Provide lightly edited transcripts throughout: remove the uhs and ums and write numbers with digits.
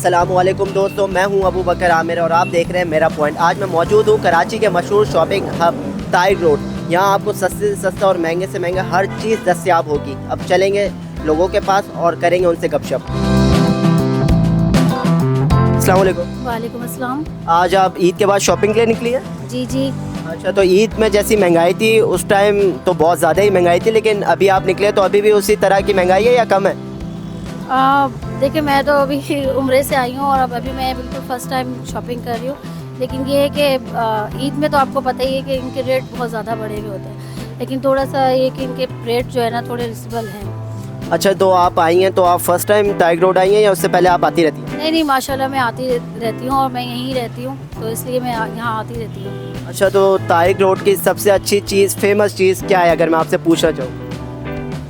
अस्सलामुअलैकुम दोस्तों, मैं हूं अबू बकर आमिर और आप देख रहे हैं मेरा पॉइंट। आज मैं मौजूद हूं कराची के मशहूर शॉपिंग हब ताइग रोड। यहां आपको सस्ते से सस्ता और महंगे से महंगा हर चीज़ दस्तयाब होगी। अब चलेंगे लोगों के पास और करेंगे उनसे गपशप। अस्सलामुअलैकुम। वालेकुम अस्सलाम। आज आप ईद के बाद शॉपिंग के लिए निकली है? जी जी। अच्छा, तो ईद में जैसी महंगाई थी उस टाइम तो बहुत ज़्यादा ही महंगाई थी, लेकिन अभी आप निकले तो अभी भी उसी तरह की महंगाई है या कम है? देखिए, मैं तो अभी उम्रे से आई हूँ और अब अभी मैं बिल्कुल फ़र्स्ट टाइम शॉपिंग कर रही हूँ। लेकिन ये है कि ईद में तो आपको पता ही है कि इनके रेट बहुत ज़्यादा बढ़े हुए होते हैं, लेकिन थोड़ा सा ये कि इनके रेट जो है ना थोड़े रिजनेबल हैं। अच्छा, तो आप आई हैं तो आप फर्स्ट टाइम ताइग रोड आई हैं या उससे पहले आप आती रहती हैं? नहीं, माशाल्लाह मैं आती रहती हूँ और मैं यहीं रहती हूँ, तो इसलिए मैं यहाँ आती रहती हूँ। अच्छा, तो तारिक रोड की सबसे अच्छी चीज़, फेमस चीज़ क्या है अगर मैं आपसे पूछना चाहूँ?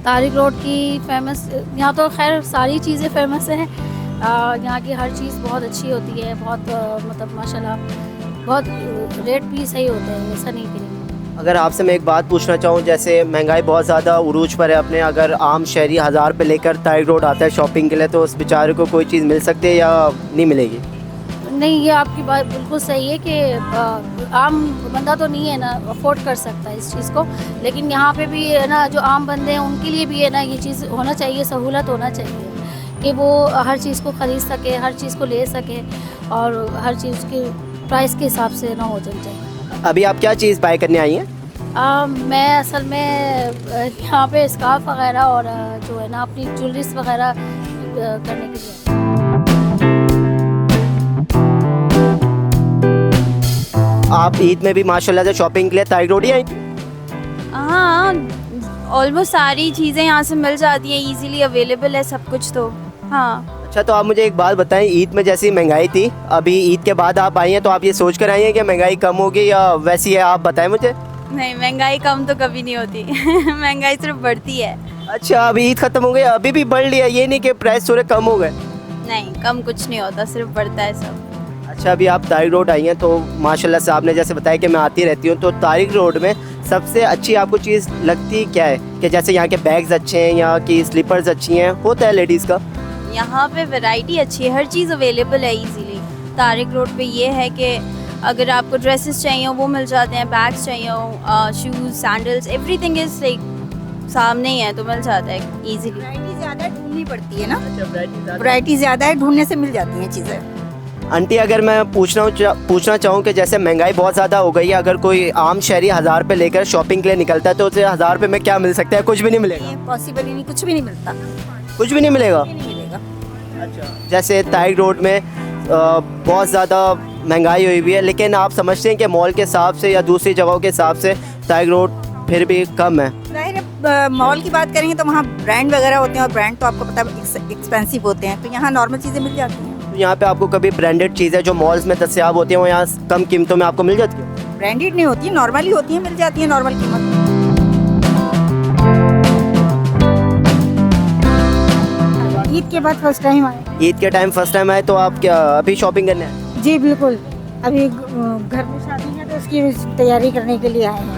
तारिक रोड की फेमस, यहाँ तो खैर सारी चीज़ें फेमस हैं। यहाँ की हर चीज़ बहुत अच्छी होती है, बहुत मतलब माशाल्लाह बहुत रेट भी सही होते हैं, ऐसा नहीं कि नहीं। अगर आपसे मैं एक बात पूछना चाहूँ, जैसे महंगाई बहुत ज़्यादा उरूज पर है अपने, अगर आम शहरी 1000 पे लेकर तारिक रोड आता है शॉपिंग के लिए तो उस बेचारे को कोई चीज़ मिल सकती है या नहीं मिलेगी? नहीं, ये आपकी बात बिल्कुल सही है कि आम बंदा तो नहीं है ना अफोर्ड कर सकता इस चीज़ को, लेकिन यहाँ पे भी है ना जो आम बंदे हैं उनके लिए भी है ना ये चीज़ होना चाहिए, सहूलत होना चाहिए कि वो हर चीज़ को ख़रीद सके, हर चीज़ को ले सके और हर चीज़ के प्राइस के हिसाब से ना हो जाना चाहिए। अभी आप क्या चीज़ बाय करने आई हैं? मैं असल में यहाँ पे स्कार्फ वगैरह और जो है ना अपनी ज्वेलरीज वगैरह करने के लिए। आप ईद में भी माशाल्लाह से शॉपिंग के लिए तारिक रोड ही आई थी? हाँ, ऑलमोस्ट सारी चीज़ें यहाँ से मिल जाती हैं, इजीली अवेलेबल है सब कुछ तो। हाँ। अच्छा, तो आप मुझे एक बात बताएं, ईद में जैसी महंगाई थी, अभी ईद के बाद आप आई हैं तो आप ये सोच कर आई हैं कि महंगाई कम होगी या वैसी है, आप बताएं मुझे। नहीं, महंगाई कम तो कभी नहीं होती महंगाई सिर्फ बढ़ती है। अच्छा, अभी ईद ख़त्म हो गई अभी भी बढ़ लिया, ये नहीं कि प्राइस थोड़े कम हो गए? नहीं, कम कुछ नहीं होता, सिर्फ बढ़ता है सब। अच्छा, अभी आप तारिक रोड आई हैं तो माशाल्लाह से आपने जैसे बताया कि मैं आती रहती हूँ, तो तारिक रोड में सबसे अच्छी आपको चीज़ लगती क्या है? कि जैसे यहाँ के बैग्स अच्छे हैं, यहाँ की स्लीपर्स अच्छी हैं, होता है लेडीज़ का? यहाँ पे वैरायटी अच्छी है, हर चीज़ अवेलेबल है इजीली। तारिक रोड पे ये है कि अगर आपको ड्रेसेस चाहिए वो मिल जाते हैं, बैग्स चाहिए हो, shoes, sandals, everything is like सामने ही है तो मिल जाता है इजीली। वैरायटी ज़्यादा ढूंढनी पड़ती है ना, अच्छा, वैरायटी ज़्यादा है, ढूंढने से मिल जाती हैं चीज़ें। आंटी, अगर मैं पूछना चाहूँ कि जैसे महंगाई बहुत ज़्यादा हो गई है, अगर कोई आम शहरी 1000 पे लेकर शॉपिंग के लिए निकलता है तो उसे 1000 पे में क्या मिल सकता है? कुछ भी नहीं मिलेगा? ये पॉसिबल ही नहीं, कुछ भी नहीं मिलता, कुछ भी नहीं मिलेगा? नहीं मिलेगा। अच्छा, जैसे तारिक रोड में बहुत ज़्यादा महंगाई हुई हुई है, लेकिन आप समझते हैं कि मॉल के हिसाब से या दूसरी जगहों के हिसाब से तारिक रोड फिर भी कम है? जाहिर है, मॉल की बात करेंगे तो वहाँ ब्रांड वगैरह होते हैं और ब्रांड तो आपको पता है एक्सपेंसिव होते हैं, तो यहाँ नॉर्मल चीज़ें मिल जाती हैं। तो यहाँ पे आपको कभी ब्रांडेड चीज़ें जो मॉल्स में दस्तयाब होती हैं वो यहाँ कम कीमतों में आपको मिल जाती है? ब्रांडेड नहीं होती है, नॉर्मली होती हैं, मिल जाती हैं नॉर्मल कीमत। ईद के बाद फर्स्ट टाइम आए। ईद के टाइम फर्स्ट टाइम आए तो आप क्या अभी शॉपिंग करने आए? जी बिल्कुल, अभी घर में शादी है तो उसकी तैयारी करने के लिए आए हैं।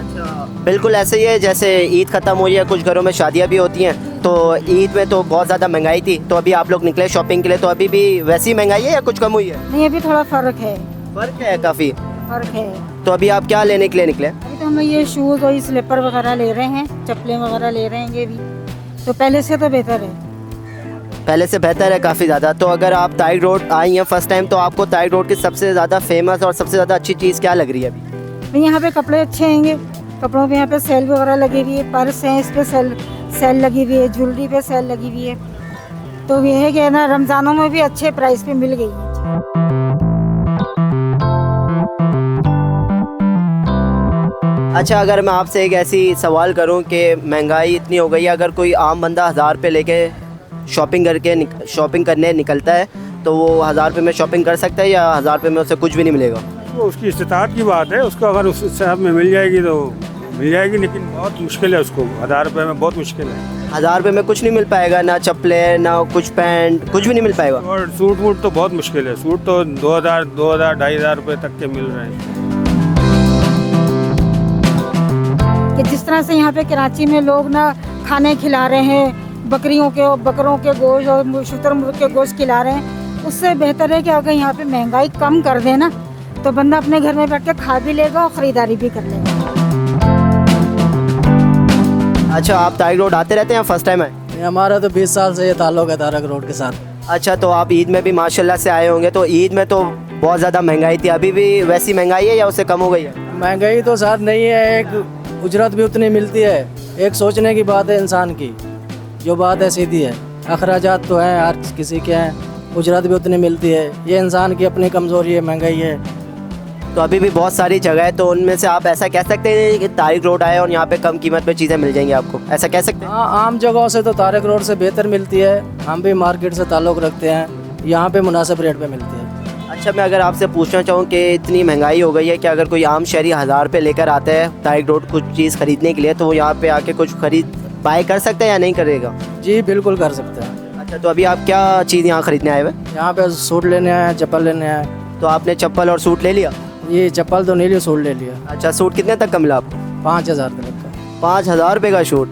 बिल्कुल ऐसे ही है, जैसे ईद ख़त्म हुई है, कुछ घरों में शादियाँ भी होती हैं, तो ईद में तो बहुत ज़्यादा महंगाई थी, तो अभी आप लोग निकले शॉपिंग के लिए, तो अभी भी वैसी महंगाई है या कुछ कम हुई है? नहीं, अभी थोड़ा फ़र्क है। फ़र्क है काफ़ी? फ़र्क है। तो अभी आप क्या लेने के लिए निकले? अभी तो हम ये शूज़ और स्लीपर वगैरह ले रहे हैं, चप्पलें वगैरह ले रहे हैं, ये भी तो पहले से तो बेहतर है। पहले से बेहतर है काफ़ी ज़्यादा। तो अगर आप तारिक रोड आई हैं फर्स्ट टाइम तो आपको तारिक रोड की सबसे ज़्यादा फेमस और सबसे ज़्यादा अच्छी चीज़ क्या लग रही है अभी? यहाँ पे कपड़े अच्छे हैंगे, कपड़ों पे यहाँ पे सेल वगैरह लगी हुई है, पर्स हैं इस पे सेल लगी हुई है, ज्वेलरी पे सेल लगी हुई है, तो ये है कि ना रमज़ानों में भी अच्छे प्राइस पे मिल गई है। अच्छा, अगर मैं आपसे एक ऐसी सवाल करूं कि महंगाई इतनी हो गई है, अगर कोई आम बंदा 1000 पे लेके शॉपिंग करने निकलता है तो वो 1000 पे में शॉपिंग कर सकता है या 1000 पे में उसे कुछ भी नहीं मिलेगा? वो उसकी इस्तात की बात है, उसको अगर उस हिसाब में मिल जाएगी तो मिल जाएगी, लेकिन बहुत मुश्किल है उसको 1000 रुपये में, बहुत मुश्किल है। 1000 रुपये में कुछ नहीं मिल पाएगा, ना चप्पलें ना कुछ पैंट, कुछ भी नहीं मिल पाएगा? और सूट वूट तो बहुत मुश्किल है, सूट तो 2000 2500 रुपये तक के मिल रहे हैं। कि जिस तरह से यहाँ पे कराची में लोग ना खाने खिला रहे हैं, बकरों के गोश्त और शुतुरमुर्ग के गोश्त खिला रहे हैं, उससे बेहतर है कि अगर यहाँ पे महंगाई कम कर देना तो बंदा अपने घर में बैठ के खा भी लेगा और ख़रीदारी भी कर लेगा। अच्छा, आप तारिक रोड आते रहते हैं, फर्स्ट टाइम आए? हमारा तो 20 साल से ये ताल्लुक है तारक रोड के साथ। अच्छा, तो आप ईद में भी माशाल्लाह से आए होंगे, तो ईद में तो बहुत ज़्यादा महंगाई थी, अभी भी वैसी महंगाई है या उससे कम हो गई है? महंगाई तो साथ नहीं है, एक उजरत भी उतनी मिलती है, एक सोचने की बात है इंसान की, जो बात है सीधी है। अखराजात तो हैं, हर किसी के हैं, उजरत भी उतनी मिलती है, ये इंसान की अपनी कमज़ोरी है, महंगाई है। तो अभी भी बहुत सारी जगह है, तो उनमें से आप ऐसा कह सकते हैं कि तारिक रोड आए और यहाँ पे कम कीमत पे चीज़ें मिल जाएंगी आपको, ऐसा कह सकते हैं? हाँ, आम जगहों से तो तारक रोड से बेहतर मिलती है, हम भी मार्केट से ताल्लुक़ रखते हैं, यहाँ पे मुनासिब रेट पे मिलती है। अच्छा, मैं अगर आपसे पूछना चाहूँ कि इतनी महंगाई हो गई है कि अगर कोई आम शहरी 1000 रुपये लेकर आता है तारिक रोड कुछ चीज़ खरीदने के लिए, तो वो यहाँ पे आके कुछ खरीद बाय कर सकता है या नहीं करेगा? जी बिल्कुल कर सकते हैं। अच्छा, तो अभी आप क्या चीज़ यहाँ खरीदने आए हुए? यहाँ पे सूट लेने आए, चप्पल लेने आए। तो आपने चप्पल और सूट ले लिया? ये चप्पल तो नहीं लिया, सूट ले लिया। अच्छा, सूट कितने तक का मिला आपको? 5000 तक का। 5000 रुपये का सूट?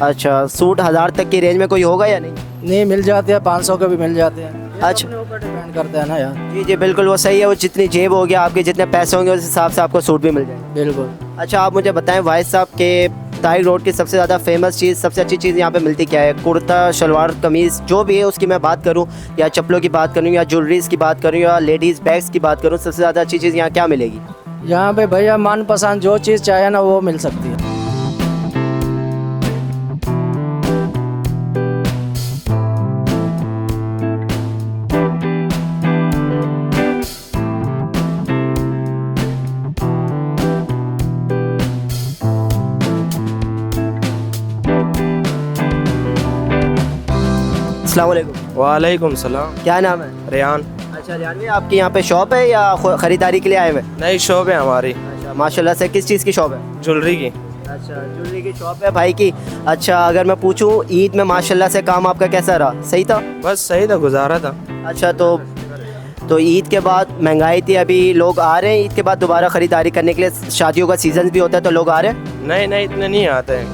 अच्छा, सूट 1000 तक की रेंज में कोई होगा या नहीं? नहीं, मिल जाते हैं, 500 के भी मिल जाते हैं। अच्छा, अपने ऊपर डिपेंड करता है ना यार। जी जी बिल्कुल, वो सही है, वो जितनी जेब होगी आपके, जितने पैसे होंगे उस हिसाब से आपको सूट भी मिल जाएगा। बिल्कुल। अच्छा, आप मुझे बताएं भाई साहब के तारिक रोड की सबसे ज़्यादा फेमस चीज़, सबसे अच्छी चीज़ यहाँ पे मिलती क्या है? कुर्ता, शलवार, कमीज़, जो भी है उसकी मैं बात करूँ, या चप्पलों की बात करूँ, या ज्वेलरीज़ की बात करूँ, या लेडीज़ बैग्स की बात करूँ, सबसे ज़्यादा अच्छी चीज़ यहाँ क्या मिलेगी? यहाँ पे भैया मनपसंद जो चीज़ चाहे ना वो मिल सकती है। अस्सलाम वालेकुम। वालेकुम सलाम। क्या नाम है? रेहान। अच्छा रियान भाई, आपकी यहाँ पे शॉप है या ख़रीदारी के लिए आए हुए? नई शॉप है हमारी। अच्छा, माशाल्लाह से किस चीज़ की शॉप है? ज्वेलरी की। अच्छा, ज्वेलरी की शॉप है भाई की। अच्छा, अगर मैं पूछूँ ईद में माशाल्लाह से काम आपका कैसा रहा? सही था? बस सही था, गुजारा था। अच्छा, तो ईद के बाद महंगाई थी, अभी लोग आ रहे हैं ईद के बाद दोबारा ख़रीदारी करने के लिए, शादियों का सीज़न भी होता है तो लोग आ रहे हैं? नहीं नहीं, इतने नहीं आते हैं,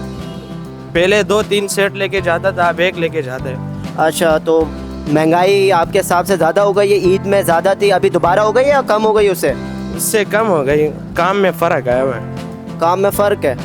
पहले 2-3 सेट लेके जाता था, अब एक लेके जाते हैं। अच्छा, तो महंगाई आपके हिसाब से ज़्यादा हो गई है? ईद में ज़्यादा थी, अभी दोबारा हो गई या कम हो गई उससे? उससे कम हो गई, काम में फ़र्क आया हुआ है। काम में फ़र्क है?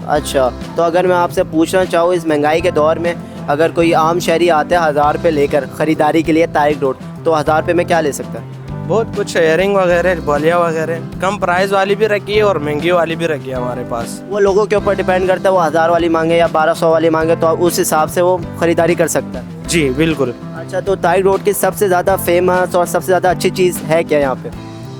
अच्छा, तो अगर मैं आपसे पूछना चाहूँ इस महंगाई के दौर में अगर कोई आम शहरी आता है 1000 रुपये लेकर ख़रीदारी के लिए तारिक रोड, तो 1000 रुपये में क्या ले सकता है? बहुत कुछ, इयरिंग वगैरह, बलिया वगैरह, कम प्राइस वाली भी रखी है और महंगी वाली भी रखी है हमारे पास। वो लोगों के ऊपर डिपेंड करता है, वो 1000 वाली मांगे या 1200 वाली मांगे, तो उस हिसाब से वो ख़रीदारी कर सकता है। जी बिल्कुल। अच्छा, तो तारिक रोड की सबसे ज़्यादा फेमस और सबसे ज़्यादा अच्छी चीज़ है क्या यहाँ पे?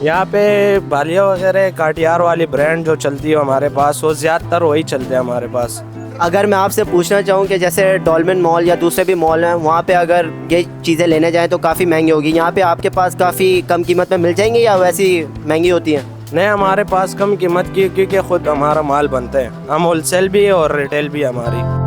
यहाँ पे बालिया वगैरह, काटियार वाली ब्रांड जो चलती है हमारे पास, वो ज़्यादातर वही चलते हैं हमारे पास। अगर मैं आपसे पूछना चाहूँ कि जैसे डॉल्मेन मॉल या दूसरे भी मॉल हैं, वहाँ पे अगर ये चीज़ें लेने जाएँ तो काफ़ी महंगी होगी, यहाँ पे आपके पास काफ़ी कम कीमत में मिल जाएंगी या वैसी महंगी होती हैं? नहीं, हमारे पास कम कीमत की, क्योंकि खुद हमारा माल बनता है, हम होलसेल भी है और रिटेल भी है हमारी।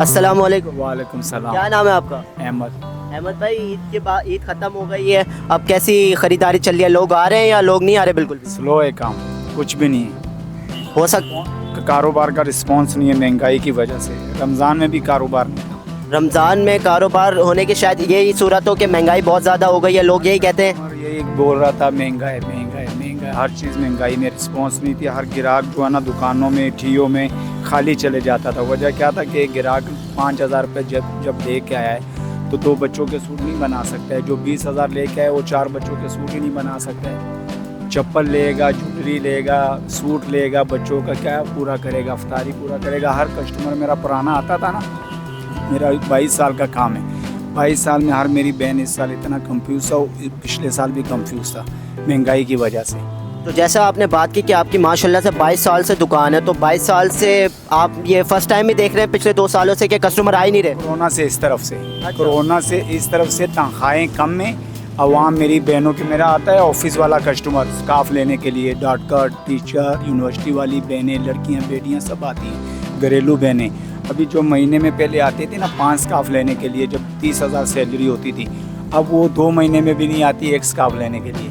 अस्सलाम वालेकुम। वालेकुम सलाम। क्या नाम है आपका? अहमद। अहमद भाई, ईद के बाद ईद ख़त्म हो गई है, अब कैसी ख़रीदारी चल रही है? लोग आ रहे हैं या लोग नहीं आ रहे बिल्कुल भी? स्लो है काम, कुछ भी नहीं है। हो सकता कारोबार का रिस्पांस नहीं है महंगाई की वजह से। रमज़ान में भी कारोबार नहीं था। रमज़ान में कारोबार होने की शायद यही सूरत हो कि महंगाई बहुत ज़्यादा हो गई है, लोग यही कहते हैं। और यही बोल रहा था महंगा है, महंगा है, महंगा है, हर चीज़ महंगाई में रिस्पांस नहीं थी। हर ग्राहक जो है ना दुकानों में, ठियों में खाली चले जाता था। वजह क्या था कि ग्राहक 5000 रुपये जब लेके आया है तो 2 बच्चों के सूट नहीं बना सकता है। जो 20,000 लेके आए वो 4 बच्चों के सूट ही नहीं बना सकता है। चप्पल लेगा, ज्वेलरी लेगा, सूट लेगा, बच्चों का क्या पूरा करेगा, अफ्तारी पूरा करेगा। हर कस्टमर मेरा पुराना आता था ना, मेरा 22 साल का काम है, 22 साल में हर मेरी बहन इस साल इतना कंफ्यूज था, पिछले साल भी कंफ्यूज था महंगाई की वजह से। तो जैसा आपने बात की कि आपकी माशाल्लाह से 22 साल से दुकान है, तो 22 साल से आप ये फर्स्ट टाइम ही देख रहे हैं पिछले 2 सालों से कि कस्टमर आ ही नहीं रहे? कोरोना से इस तरफ से, कोरोना से इस तरफ से तनख्वाहें कम में अवाम, मेरी बहनों के, मेरा आता है ऑफिस वाला कस्टमर स्काफ लेने के लिए, डॉक्टर, टीचर, यूनिवर्सिटी वाली बहनें, लड़कियां, बेटियां सब आती हैं, घरेलू बहनें। अभी जो महीने में पहले आती थी ना 5 स्काफ लेने के लिए, जब 30,000 सैलरी होती थी, अब वो 2 महीने में भी नहीं आती 1 स्काफ लेने के लिए।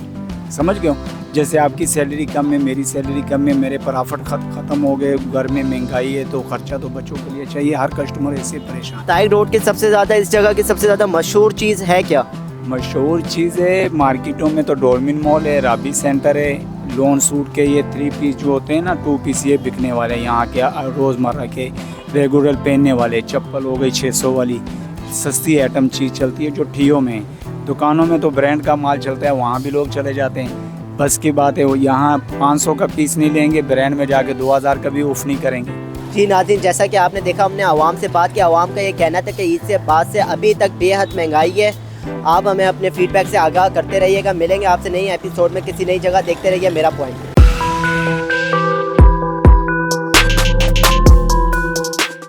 समझ गए हो? जैसे आपकी सैलरी कम है, मेरी सैलरी कम है, मेरे प्रॉफिट ख़त्म हो गए, घर में महंगाई है, तो खर्चा तो बच्चों के लिए चाहिए। हर कस्टमर ऐसे परेशान। तारिक रोड की सबसे ज़्यादा, इस जगह की सबसे ज़्यादा मशहूर चीज़ है क्या? मशहूर चीज़ है मार्केटों में तो डोरमिन मॉल है, राबी सेंटर है, लॉन सूट के ये 3 पीस जो होते हैं ना, 2 पीस ये बिकने वाले हैं यहाँ के रोज़मर्रा के रेगुलर पहनने वाले। चप्पल हो गई 600 वाली, सस्ती आइटम चीज़ चलती है जो ठियों में है। दुकानों में तो ब्रांड का माल चलता है, वहाँ भी लोग चले जाते हैं। बस की बात है, वो यहाँ 500 का पीस नहीं लेंगे, ब्रांड में जाके 2000 का भी ऑफ नहीं करेंगे। जी नाज़रीन, जैसा कि आपने देखा, हमने आवाम से बात की। आवाम का ये कहना था कि ईद से बाद से अभी तक बेहद महंगाई है। आप हमें अपने फीडबैक से आगाह करते रहिएगा। मिलेंगे आपसे नई एपिसोड में किसी नई जगह। देखते रहिए मेरा पॉइंट।